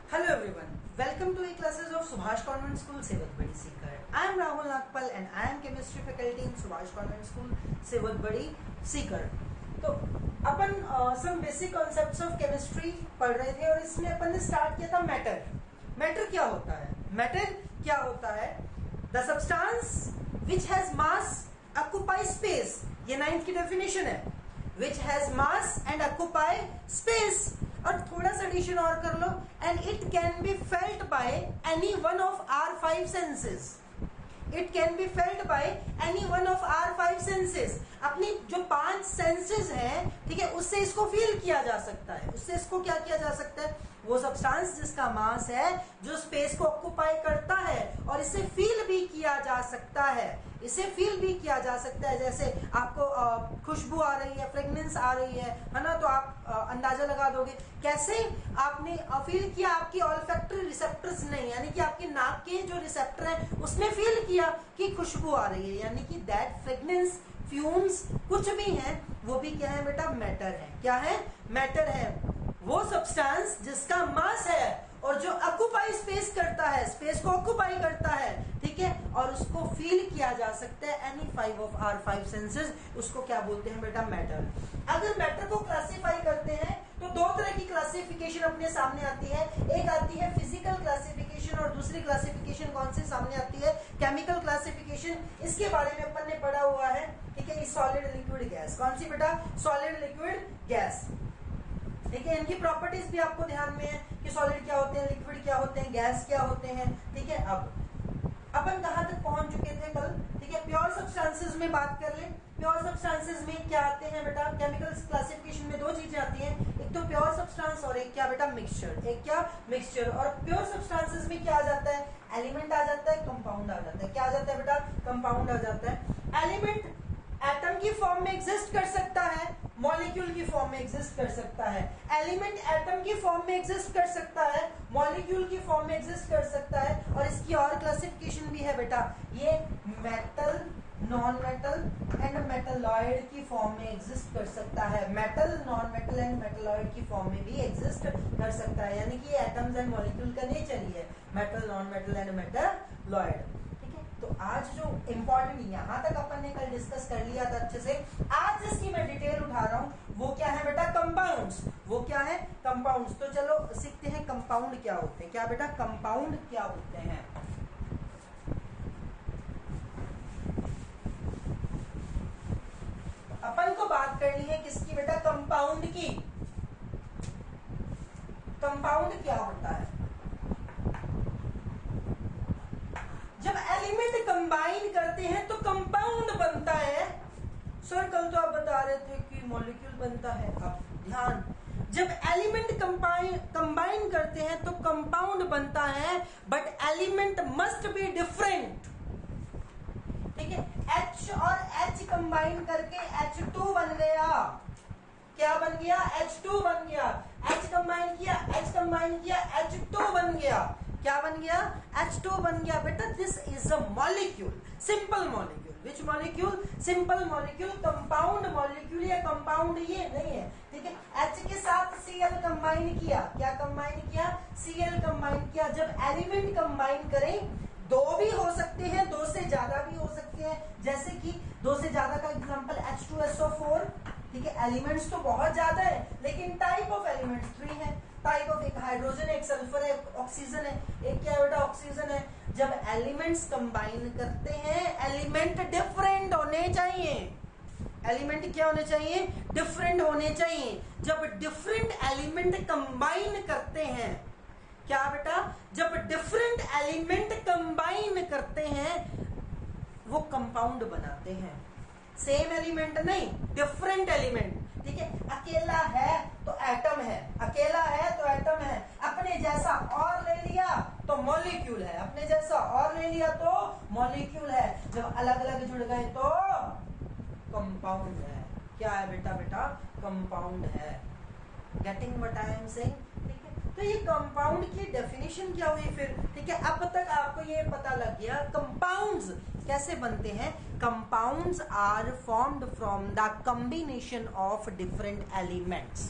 Hello everyone, welcome to e-classes of Subhash Convent School, Sevadbadi, Sikar. I am Rahul Nagpal and I am chemistry faculty in Subhash Convent School, Sevadbadi, Sikar. तो अपन some basic concepts of chemistry पढ़ रहे थे और इसमें अपन ने start किया था matter. Matter क्या होता है? मैटर क्या होता है? The substance which has mass occupies space. ये 9th की डेफिनेशन है. Which has mass and occupy space. और थोड़ा सा एडिशन और कर लो. And it can be felt by any one of our 5 senses. It can be felt by any one of our 5 senses. अपनी जो 5 सेंसेस हैं, ठीक है, उससे इसको फील किया जा सकता है. उससे इसको क्या किया जा सकता है? वो सब्सटेंस जिसका मास है, जो स्पेस को ऑक्युपाई करता है, और इसे फील भी किया जा सकता है. इसे फील भी किया जा सकता है. जैसे आपको खुशबू आ रही है, फ्रेग्रेंस आ रही है ना, तो आप अंदाजा लगा दोगे. कैसे आपने फील किया? आपकी ऑल्फैक्टरी रिसेप्टर्स नहीं, यानी कि आपके नाक के जो रिसेप्टर है उसने फील किया कि खुशबू आ रही है, यानी कि दैट फ्रेग्रेंस, फ्यूम्स, कुछ भी है, वो भी क्या है बेटा? मैटर है. क्या है? मैटर है. वो सब्सटेंस जिसका मास है और जो ऑक्युपाई स्पेस करता है, स्पेस को ऑक्युपाई करता है, ठीक है, और उसको फील किया जा सकता है एनी 5 ऑफ आर 5 सेंसेस, उसको क्या बोलते हैं बेटा? मैटर. अगर मैटर को क्लासिफाई करते हैं तो दो तरह की क्लासिफिकेशन अपने सामने आती है. एक आती है फिजिकल क्लासिफिकेशन और दूसरी क्लासिफिकेशन कौन सी सामने आती है? Chemical classification. इसके बारे में अपन ने पढ़ा हुआ है, ठीक है. Solid, liquid, gas. कौन सी बेटा? Solid, liquid, gas. ठीक है. इनकी प्रॉपर्टीज भी आपको ध्यान में है कि सॉलिड क्या होते हैं, लिक्विड क्या होते हैं, गैस क्या होते हैं. ठीक है. अब अपन कहां तक पहुंच चुके थे कल? ठीक है. प्योर सब्सटेंसेस में बात कर ले. प्योर सब्सटेंसेस में क्या आते हैं बेटा? केमिकल क्लासिफिकेशन में दो चीजें आती हैं, एक तो प्योर सब्सटेंस और एक क्या बेटा? मिक्सचर. एक क्या? मिक्सचर. और प्योर सब्सटेंसेस में क्या आ जाता है? एलिमेंट आ जाता है, कंपाउंड आ जाता है. क्या आ जाता है बेटा? कंपाउंड आ जाता है. एलिमेंट एटम की फॉर्म में एग्जिस्ट कर सकता है, मॉलिक्यूल की फॉर्म में एग्जिस्ट कर सकता है. एलिमेंट एटम की फॉर्म में एग्जिस्ट कर सकता है, मॉलिक्यूल की फॉर्म में एग्जिस्ट कर सकता है. और इसकी और क्लासिफिकेशन भी है बेटा. ये metal, non metal and metalloid की फॉर्म में एग्जिस्ट कर सकता है. Metal, non metal and metalloid की फॉर्म में भी एग्जिस्ट कर सकता है. यानी कि एटम्स एंड मॉलिक्यूल का नेचर ही है metal, non metal and metalloid. तो आज जो इम्पोर्टेंट, यहां तक अपन ने कल डिस्कस कर लिया था अच्छे से. आज जिसकी मैं डिटेल उठा रहा हूं वो क्या है बेटा? कंपाउंड्स. वो क्या है? कंपाउंड्स. तो चलो सीखते हैं कंपाउंड क्या होते हैं. क्या बेटा? कंपाउंड क्या होते हैं. अपन को बात करनी है किसकी बेटा? कंपाउंड की. कंपाउंड क्या होता है? जब एलिमेंट कंबाइन करते हैं तो कंपाउंड बनता है. सर कल तो आप बता रहे थे कि मॉलिक्यूल बनता है. अब ध्यान, जब एलिमेंट कंबाइन करते हैं तो कंपाउंड बनता है, but element must be different. ठीक है. H और H कंबाइन करके H2 बन गया. क्या बन गया? H2 बन गया. H कंबाइन किया, H कंबाइन किया, H2 बन गया. क्या बन गया? H2 बन गया. बेटा this is a molecule, simple molecule. Which molecule? Simple molecule. Compound molecule या कंपाउंड ये नहीं है. ठीक है. H के साथ Cl कंबाइन किया. क्या कंबाइन किया? Cl कंबाइन किया. जब एलिमेंट कंबाइन करें, दो भी हो सकते हैं, दो से ज्यादा भी हो सकते हैं. जैसे कि दो से ज्यादा का एग्जांपल H2SO4. ठीक है. एलिमेंट्स तो बहुत ज्यादा है, लेकिन टाइप ऑफ एलिमेंट्स 3 है. टाइप ऑफ, एक हाइड्रोजन, एक सल्फर है, एक ऑक्सीजन है, एक क्या बेटा? ऑक्सीजन है. जब एलिमेंट्स कंबाइन करते हैं, एलिमेंट डिफरेंट होने चाहिए. एलिमेंट क्या होने चाहिए? डिफरेंट होने चाहिए. जब डिफरेंट एलिमेंट कंबाइन करते हैं, क्या बेटा? जब डिफरेंट एलिमेंट कंबाइन करते हैं वो कंपाउंड बनाते हैं. सेम एलिमेंट नहीं, डिफरेंट एलिमेंट. ठीक है. अकेला है तो एटम है, अकेला है तो एटम है. अपने जैसा और ले लिया तो मॉलिक्यूल है, अपने जैसा और ले लिया तो मॉलिक्यूल है. जब अलग अलग जुड़ गए तो कंपाउंड है. क्या है बेटा? बेटा कंपाउंड है. Getting what I am saying? ठीक है. तो ये कंपाउंड की डेफिनेशन क्या हुई फिर? ठीक है. अब तक आपको ये पता लग गया कंपाउंड्स कैसे बनते हैं. Compounds are formed from the combination of different elements.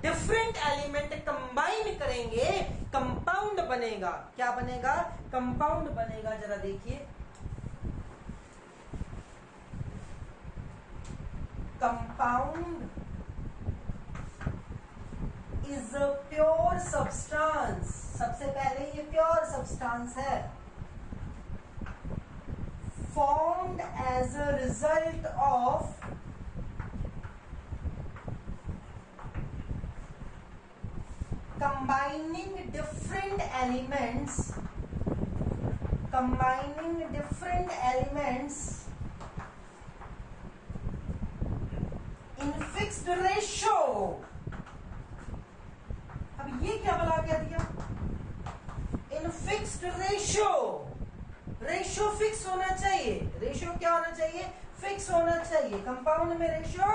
Different element combine करेंगे कंपाउंड बनेगा। क्या बनेगा? कंपाउंड बनेगा। जरा देखिए, compound is a pure substance. सबसे पहले ये प्योर सब्सटेंस है, formed as a result of combining different elements in fixed ratio। अब ये क्या बना के दिया? इन फिक्स्ड रेशियो। रेशियो फिक्स होना चाहिए। रेशियो क्या होना चाहिए? फिक्स होना चाहिए। कंपाउंड में रेशियो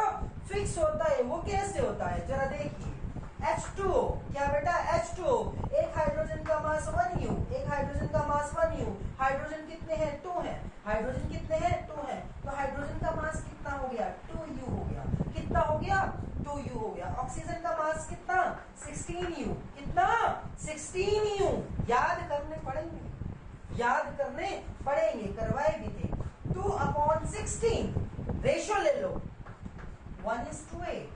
फिक्स होता है। वो कैसे होता है? जरा देखिए, H2O क्या बेटा? H2O, एक हाइड्रोजन का मास 1 U, एक हाइड्रोजन का मास 1 U। हाइड्रोजन कितने हैं? 2 हैं। हाइड्रोजन कितने हैं? 2 हैं। तो हाइड्रोजन का मास कितना हो गया? 2U हो गया। कितना हो गया? 2U हो गया। ऑक्सीजन का मास कितना? 16U। कितना? 16U। याद करने पड़ेंगे, याद करने पड़ेंगे, करवाए भी थे। 2/16 रेशियो ले लो, 1:8,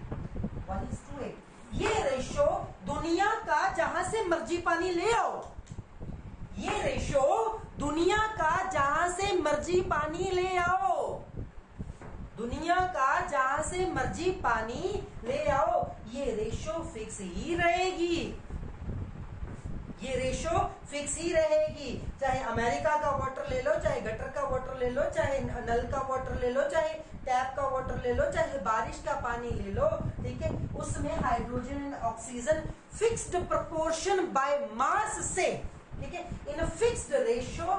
1:8। ये रेशो दुनिया का जहां से मर्जी पानी ले आओ, ये रेशो दुनिया का जहां से मर्जी पानी ले आओ, दुनिया का जहां से मर्जी पानी ले आओ, ये रेशो फिक्स ही रहेगी। ये रेशो फिक्स ही रहेगी। चाहे अमेरिका का वाटर ले लो, चाहे गटर का वाटर ले लो, चाहे नल का वाटर ले लो, चाहे टैप का वाटर ले लो, चाहे बारिश का पानी ले लो, ठीक है, उसमें hydrogen and oxygen fixed proportion by mass से, ठीक है, in fixed ratio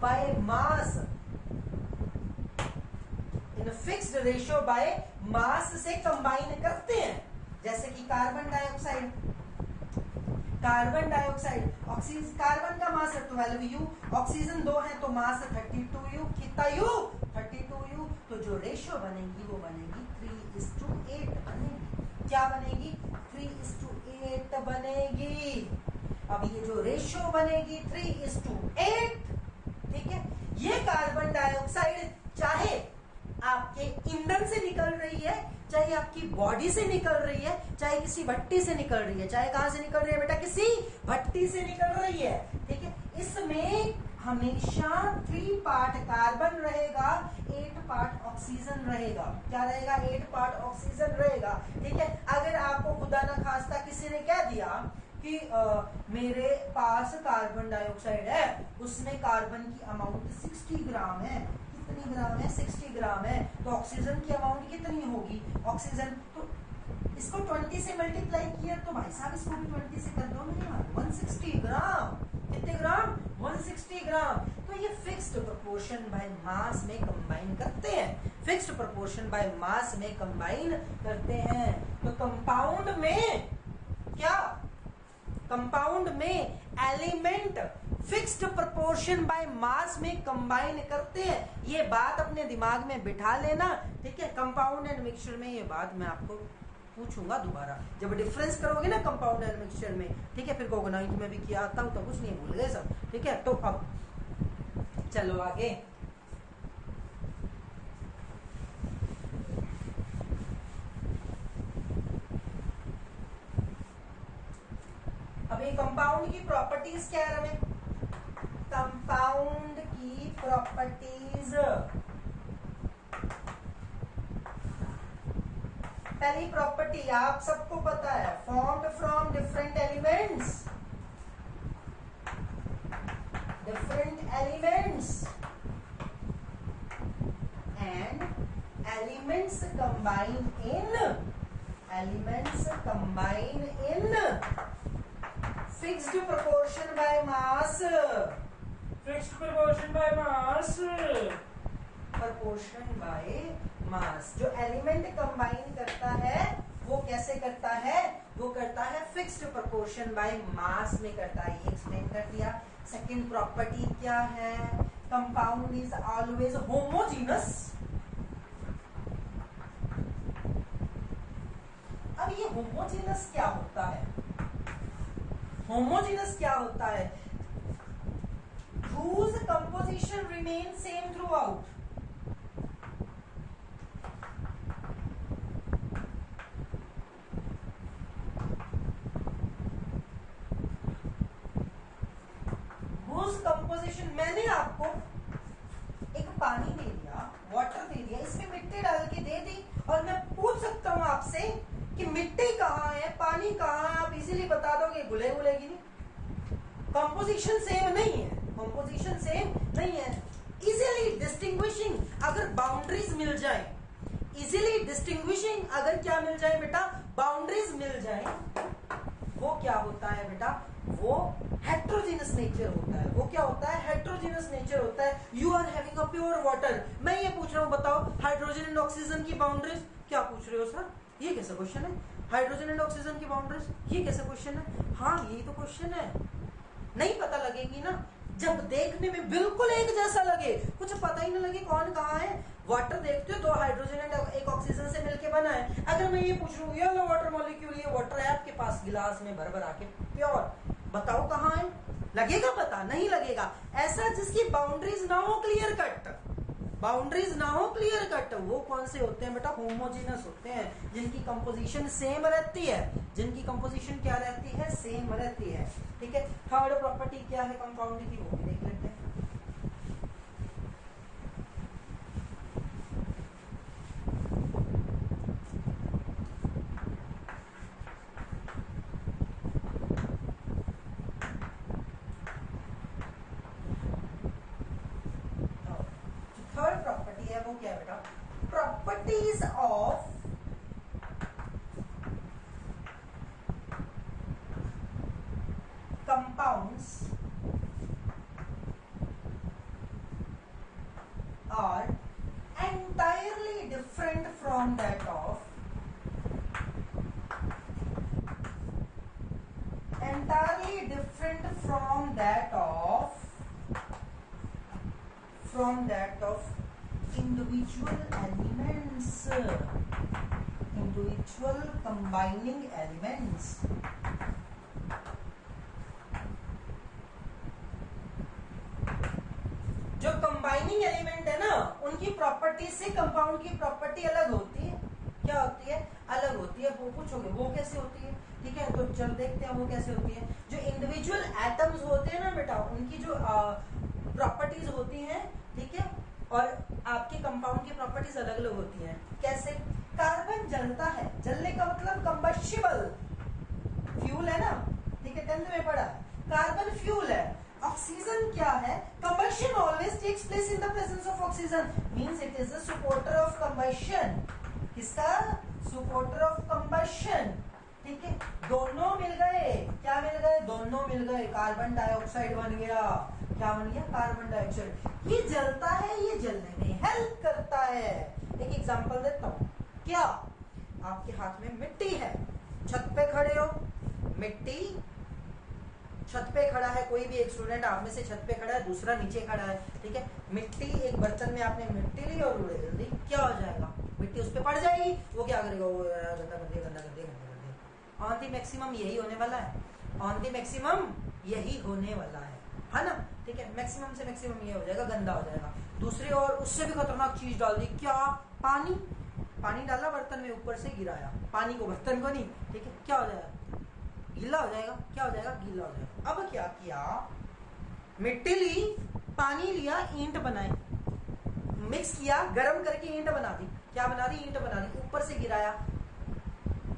by mass, in fixed ratio by mass से कंबाइन करते हैं। जैसे कि carbon dioxide, carbon dioxide, oxygen, carbon का मास है 12U, ऑक्सीजन 2 है तो मास है 32U। कितना U? 32U। तो जो रेशियो बनेगी वो बनेगी 3:8 बनेगी। क्या बनेगी? 3:8 बनेगी। अब ये जो रेशियो बनेगी 3:8, ठीक है, ये कार्बन डाइऑक्साइड चाहे आपके ईंधन से निकल रही है, चाहे आपकी बॉडी से निकल रही है, चाहे किसी भट्टी से निकल रही है, चाहे कहां से निकल रही है बेटा? किसी भट्टी से निकल रही है, ठीक है, इसमें हमेशा 3 पार्ट कार्बन रहेगा, 8 पार्ट ऑक्सीजन रहेगा। क्या रहेगा? 8 पार्ट ऑक्सीजन रहेगा, ठीक है। अगर आपको खुदा न खास्ता किसी ने क्या दिया कि मेरे पास कार्बन डाइऑक्साइड है, उसमें कार्बन की अमाउंट 60 ग्राम है, कितनी ग्राम है? 60 ग्राम है, तो ऑक्सीजन की अमाउंट कितनी होगी? ऑक्सीजन तो इसको 20 से मल्टीप्लाई किया तो भाई साहब इसको भी 20 से कर दो मेरे यहाँ, 160 ग्राम। कितने ग्राम? 160 ग्राम। तो ये फिक्स्ड प्रोपोर्शन बाय मास में कंबाइन करते हैं, फिक्स्ड प्रोपोर्शन बाय मास में कंबाइन करते हैं। तो कंपाउंड में क्या? कंपाउंड में एलिमेंट फिक्स्ड प्रोपोर्शन बाय मास में कंबाइन करते हैं। ये बात अपने दिमाग में बिठा लेना, ठीक है। कंपाउंड एंड मिक्सचर में ये बात मैं आपको पूछूंगा दोबारा, जब डिफरेंस करोगे ना कंपाउंड एंड मिक्सचर में, ठीक है, फिर कहोगे 9th में भी किया आता हूं तो कुछ नहीं, भूल गए सब, ठीक है। तो अब चलो आगे। अभी कंपाउंड की प्रॉपर्टीज क्या है हमें? कंपाउंड की प्रॉपर्टीज, पहली प्रॉपर्टी आप सबको पता है, formed from different elements, different elements and elements combine in fixed proportion by mass, fixed proportion by mass, proportion by मास। जो एलिमेंट कंबाइन करता है वो कैसे करता है? वो करता है फिक्स्ड प्रोपोर्शन बाय मास में करता है। ये एक्सप्लेन कर दिया। सेकंड प्रॉपर्टी क्या है? Compound is always homogeneous. अब ये होमोजीनस क्या होता है? होमोजीनस क्या होता है? whose composition remains same throughout. whose composition, मैंने आपको एक पानी दे दिया, वाटर दे दिया, इसमें मिट्टी डाल के दे दी और मैं पूछ सकता हूं आपसे कि मिट्टी कहाँ है, पानी कहाँ है, आप इजीली बता दोगे, घुलेगी नहीं। कंपोजिशन सेम नहीं है, कंपोजिशन सेम नहीं है। इजीली डिस्टिंग्विशिंग अगर बाउंड्रीज मिल जाए, इजीली डिस्टिंग्विशिंग अगर क्या मिल जाए बेटा, बाउंड्रीज मिल जाए, वो क्या होता है बेटा, वो हेट्रोजीनस नेचर होता है। वो क्या होता है? हेट्रोजीनस नेचर होता है। You are having a pure water, मैं ये पूछ रहा हूं, बताओ हाइड्रोजन एंड ऑक्सीजन की बाउंड्रीज, क्या पूछ रहे हो सर, ये कैसा क्वेश्चन है? हाइड्रोजन एंड ऑक्सीजन की बाउंड्रीज, ये कैसा क्वेश्चन है? हाँ यही तो क्वेश्चन है। नहीं पता लगेगी ना, जब देखने में बिल्कुल एक जैसा लगे, कुछ पता ही ना लगे कौन कहाँ है। वाटर देखते हो, 2 हाइड्रोजन एंड एक ऑक्सीजन से मिलके बना है। अगर मैं ये पूछ रहा हूँ ये लो वाटर मॉलिक्यूल, ये वाटर है आपके पास गिलास में भर भर आके प्योर, बताओ कहाँ है? लगेगा पता? नहीं लगेगा। ऐसा जिसकी बाउंड्रीज ना हो क्लियर कट, बाउंड्रीज ना हो क्लियर कट, वो कौन से होते हैं बेटा? होमोजीनस होते हैं, जिनकी कंपोजिशन सेम रहती है, जिनकी कंपोजिशन क्या रहती है? सेम रहती है। ठीक है, थर्ड प्रॉपर्टी क्या है कंपाउंड की, वो भी देख लेते हैं। थर्ड प्रॉपर्टी है वो क्या है बेटा? Properties of compounds are entirely different from that of individual elements, individual combining elements. जो कंबाइनिंग एलिमेंट है ना, उनकी प्रॉपर्टी से कंपाउंड की प्रॉपर्टी अलग होती है। क्या होती है? अलग होती है। वो पूछोगे वो कैसे होती है? ठीक है, तो चल देखते हैं वो कैसे होती है। जो इंडिविजुअल एटम्स होते हैं ना बेटा, उनकी जो प्रॉपर्टीज होती हैं, ठीक है, और आपके कंपाउंड की प्रॉपर्टीज अलग अलग होती हैं। कैसे? कार्बन जलता है, जलने का मतलब कंबस्टिबल फ्यूल है ना, ठीक है, 10th में पढ़ा है। कार्बन फ्यूल है। ऑक्सीजन क्या है? Combustion always takes place in the presence of oxygen, means it is a supporter of combustion. किसका? Supporter of combustion. ठीक है, दोनों मिल गए। क्या मिल गए? दोनों मिल गए। कार्बन डाइऑक्साइड बन गया। क्या बन गया? Carbon dioxide. ये जलता है, ये जलने में हेल्प करता है। एक एग्जांपल देता हूं। क्या? आपके हाथ में मिट्टी है, छत पे खड़े हो, मिट्टी छत पे खड़ा है, कोई भी एक स्टूडेंट आप में से छत पे खड़ा है, दूसरा नीचे खड़ा है, ठीक है, मिट्टी एक बर्तन में आपने मिट्टी ली और उड़े जल्दी, क्या हो जाएगा? मिट्टी उस पर पड़ जाएगी। वो क्या करेगा? वो गंदा कर दिया, गंदा कर दिया, गंदा कर दिया। ऑन दी मैक्सिमम यही होने वाला है, ऑन दी मैक्सिमम यही होने वाला है ना, ठीक है। मैक्सिमम से मैक्सिमम ये हो जाएगा, गंदा हो जाएगा। दूसरी ओर उससे भी खतरनाक चीज डाल दी, क्या? पानी। पानी डाला बर्तन में, ऊपर से गिराया पानी को, बर्तन को नहीं, ठीक है, क्या हो जाएगा? गीला हो जाएगा। क्या हो जाएगा? गीला हो जाएगा। अब क्या किया? मिट्टी ली, पानी लिया, ईंट बनाई, मिक्स किया, गरम करके ईंट बना दी। क्या बना दी? ईंट बना दी। ऊपर से गिराया,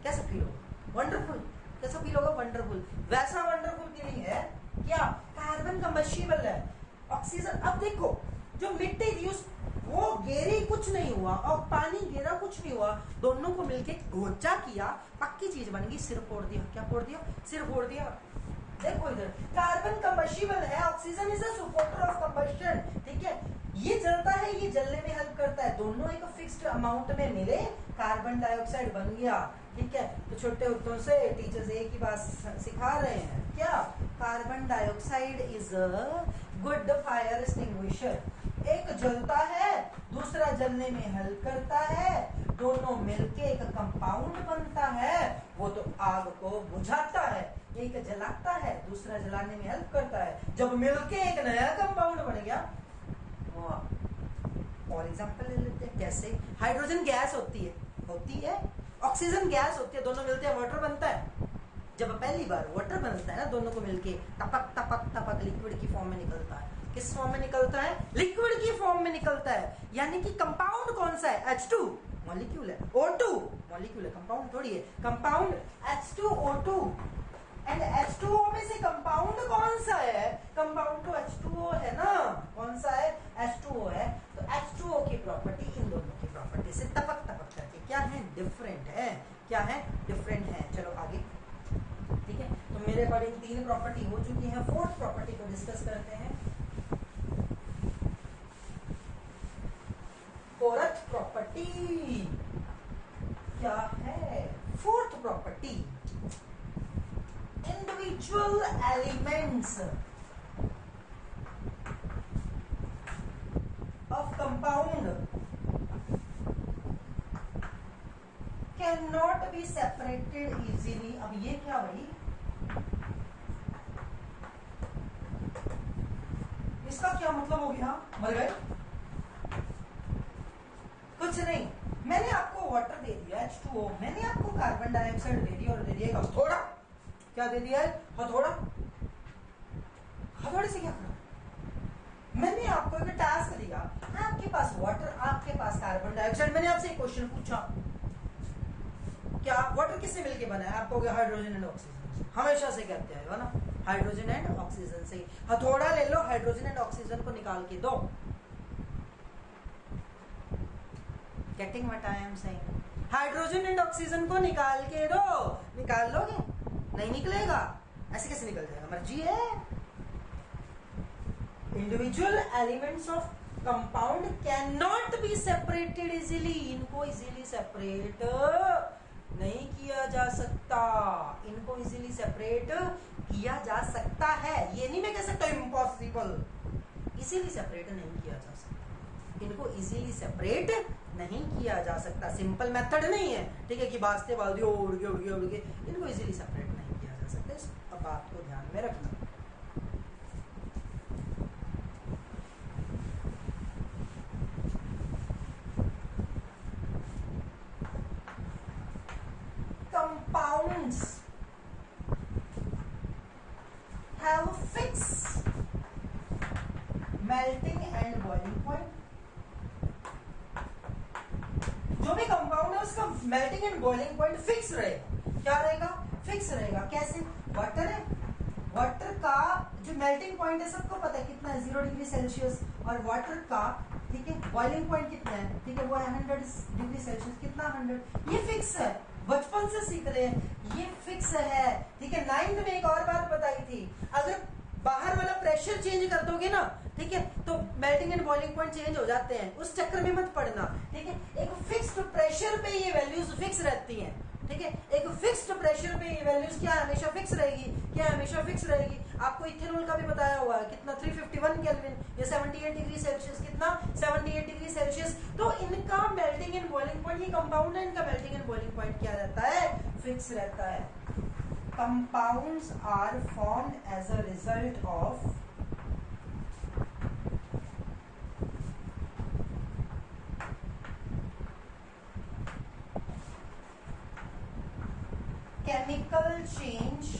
कैसा फील होगा? वंडरफुल। कैसा फील होगा? वंडरफुल। वैसा वंडरफुल फीलिंग है क्या? कार्बन कंबस्टिबल है, ऑक्सीजन। अब देखो, जो मिट्टी थी उस वो गेरी कुछ नहीं हुआ और पानी गिरा कुछ नहीं हुआ, दोनों को मिलके गोचा किया, पक्की चीज बन गई। सिर फोड़ दिया। क्या फोड़ दिया? सिर फोड़ दिया। देखो इधर, कार्बन कंबस्टिबल है, oxygen is a supporter of combustion, ठीक है, ये जलता है, ये जलने में हेल्प करता है। दोनों एक फिक्स्ड अमाउंट में मिले, कार्बन डाइऑक्साइड बन गया, ठीक है। तो छोटे होतों से टीचर्स एक ही बात सिखा रहे हैं, क्या? Carbon dioxide is a good fire extinguisher. एक जलता है, दूसरा जलने में हेल्प करता है, दोनों मिलके एक कंपाउंड बनता है, वो आग को बुझाता है, एक जलाता है, दूसरा जलाने में हेल्प करता है। जब मिलके एक नया कंपाउंड बन गया। और एग्जांपल ले लेते हैं, कैसे हाइड्रोजन गैस होती है, ऑक्सीजन गैस होती है, दोनों मिलते हैं वाटर बनता है। जब पहली बार वाटर बनता है ना, दोनों को मिलके टपक टपक टपक लिक्विड की फॉर्म में निकलता है। किस फॉर्म में निकलता है? लिक्विड की फॉर्म में निकलता है। यानी कि कंपाउंड कौन सा है? H2 मॉलिक्यूल है, O2 मॉलिक्यूल है, कंपाउंड थोड़ी है। कंपाउंड H2O2 एंड H2O में से कंपाउंड कौन सा है? कंपाउंड तो H2O है ना, कौन सा है? H2O है। तो H2O की प्रॉपर्टी इन दोनों की प्रॉपर्टी से टपक टपक करके क्या है? डिफरेंट है। क्या है? डिफरेंट है। चलो आगे, ठीक है। तो मेरे अकॉर्डिंग 3 प्रॉपर्टी हो चुकी है, 4th प्रॉपर्टी को डिस्कस करते हैं। 4th प्रॉपर्टी क्या है? 4th property, individual elements of compound can not be separated easily. अब ये क्या भाई? इसका क्या मतलब हो गया? मर गए? कुछ नहीं, मैंने आपको वाटर दे दिया H2O, मैंने आपको कार्बन डाइऑक्साइड दे दिया और दे दिया हथौड़ा। क्या दे दिया है? हथौड़ा। हथौड़े से क्या करा? मैंने आपको एक टास्क दिया, आपके पास वाटर, आपके पास कार्बन डाइऑक्साइड। मैंने आपसे एक क्वेश्चन पूछा, क्या वाटर किससे मिलके बना है? आपको हाइड्रोजन एंड ऑक्सीजन। हमेशा से कहते हैं ना, हाइड्रोजन एंड ऑक्सीजन से। हथौड़ा ले लो, हाइड्रोजन एंड ऑक्सीजन को निकाल के दो। Getting what I am saying? Hydrogen and oxygen को निकाल के दो। निकाल लोगे? नहीं निकलेगा। ऐसे कैसे निकल जाएगा? मर्जी है। Individual elements of compound can not be separated easily. इनको इजीली सेपरेट नहीं किया जा सकता। इनको इजीली सेपरेट किया जा सकता है, ये नहीं मैं कह सकता इम्पॉसिबल। इजीली सेपरेट नहीं किया जा सकता, इनको इजीली सेपरेट नहीं किया जा सकता। सिंपल मेथड नहीं है, ठीक है, कि बास्ते बाल दियो उड़ गए। इनको इजीली सेपरेट नहीं किया जा सकता। इस बात को ध्यान में रखना। Compounds have fixed melting and boiling point। जो भी कंपाउंड है उसका melting and boiling point fix रहेगा। क्या रहेगा? फिक्स रहेगा। कैसे? वाटर है, वाटर का जो मेल्टिंग पॉइंट है सबको पता है कितना है, 0 डिग्री सेल्सियस। और वाटर का, ठीक है, बॉइलिंग पॉइंट कितना है, ठीक है, वो है 100 डिग्री सेल्सियस। कितना? 100। ये फिक्स है, बचपन से सीख रहे हैं, ये फिक्स है, ठीक है। 9th में एक और बात बताई थी, अगर बाहर वाला प्रेशर चेंज कर दोगे ना, ठीक है, तो melting and boiling point change हो जाते हैं। उस चक्कर में मत पड़ना, ठीक है। एक फिक्स्ड प्रेशर पे ये वैल्यूज फिक्स रहती हैं, ठीक है। एक फिक्स्ड प्रेशर पे ये वैल्यूज क्या हमेशा फिक्स रहेगी? क्या हमेशा फिक्स रहेगी? आपको इथेनॉल का भी बताया हुआ है, कितना 351 केल्विन, ये 78 डिग्री सेल्सियस। कितना? 78 डिग्री सेल्सियस। तो इनका मेल्टिंग एंड बॉइलिंग पॉइंट, ये कंपाउंड है, इनका मेल्टिंग एंड बॉइलिंग पॉइंट क्या रहता है? फिक्स रहता है। Compounds are formed as a result of chemical change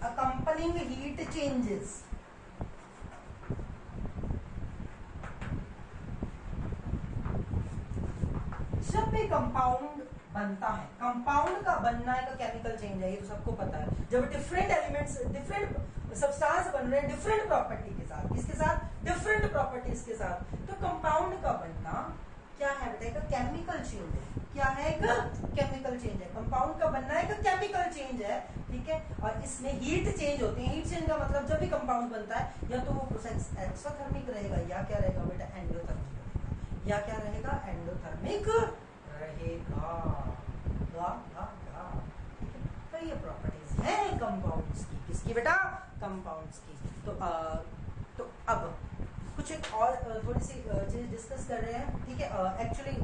accompanying heat changes। जब भी कंपाउंड बनता है, कंपाउंड का बनना का केमिकल चेंज है, ये तो सबको पता है। जब डिफरेंट एलिमेंट्स, डिफरेंट सब्सटेंस बन रहे हैं डिफरेंट प्रॉपर्टी के साथ, किसके साथ? डिफरेंट प्रॉपर्टीज के साथ, तो कंपाउंड का बनना क्या है बेटा? एक केमिकल चेंज है। क्या है? एक केमिकल चेंज है। कंपाउंड का बनना एक केमिकल चेंज है, ठीक है। और इसमें हीट चेंज होती है। हीट चेंज का मतलब जब भी कंपाउंड बनता है, या तो वो प्रोसेस एक्सोथर्मिक रहेगा, या क्या रहेगा बेटा? एंडोथर्मिक रहेगा। या क्या रहेगा? एंडोथर्मिक रहेगा। तो ये प्रॉपर्टीज हैं कंपाउंड्स की। किसकी बेटा? कंपाउंड्स की। तो अब कुछ एक और थोड़ी सी चीज डिस्कस कर रहे हैं, ठीक है। एक्चुअली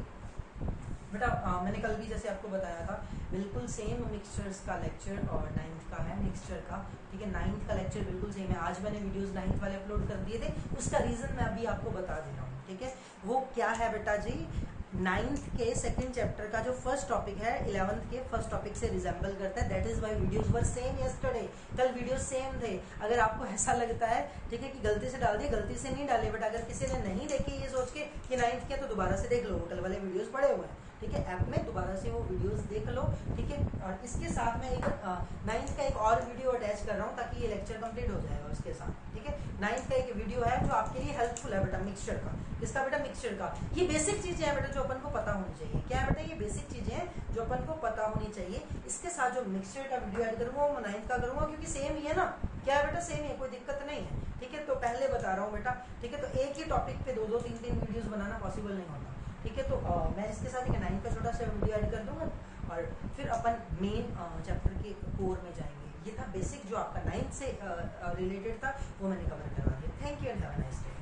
बेटा मैंने कल भी जैसे आपको बताया था, बिल्कुल सेम मिक्सचर्स का लेक्चर और 9th का है मिक्सचर का, ठीक है। 9th का लेक्चर बिल्कुल सेम है। आज मैंने वीडियोस 9th वाले अपलोड कर दिए थे, उसका रीजन मैं अभी आपको बता दे रहा हूँ, ठीक है। वो क्या है बेटा जी, 9th के सेकंड चैप्टर का जो फर्स्ट टॉपिक है 11th के फर्स्ट टॉपिक से रिजेंबल करता है। That is why videos were same yesterday. कल वीडियो सेम थे। अगर आपको ऐसा लगता है, ठीक है, कि गलती से डाल दिए, गलती से नहीं डाले, बट अगर किसी ने नहीं देखी ये सोच के कि 9th के, तो दोबारा से देख लो, कल वाले वीडियोस पड़े हुए हैं, ठीक है, ऐप में दोबारा से वो वीडियोस देख लो, ठीक है। और इसके साथ में एक 9th का एक और वीडियो अटैच कर रहा हूँ ताकि ये लेक्चर कंप्लीट हो जाएगा उसके साथ, ठीक है। 9th का एक वीडियो है जो आपके लिए हेल्पफुल है बेटा, मिक्सचर का। किसका बेटा, मिक्सचर का। ये बेसिक चीजें हैं बेटा जो अपन को पता होनी चाहिए। क्या है बेटा, ये बेसिक चीजें हैं जो अपन को पता होनी चाहिए। इसके साथ जो मिक्सचर का वीडियो ऐड करूंगा वो 9th का करूंगा, क्योंकि सेम ही है ना। क्या है बेटा, सेम है, कोई दिक्कत नहीं है, ठीक है। तो पहले बता रहा हूँ बेटा, ठीक है। तो एक ही टॉपिक पे 2-2 3-3 वीडियोस बनाना पॉसिबल नहीं होता, ठीक है। तो मैं इसके साथ एक 9th का छोटा सा वीडियो ऐड कर दूंगा और फिर अपन मेन चैप्टर के कोर में जाएंगे। ये था बेसिक जो आपका 9th से रिलेटेड था, वो मैंने कवर करवा दिया। Thank you and have a nice day.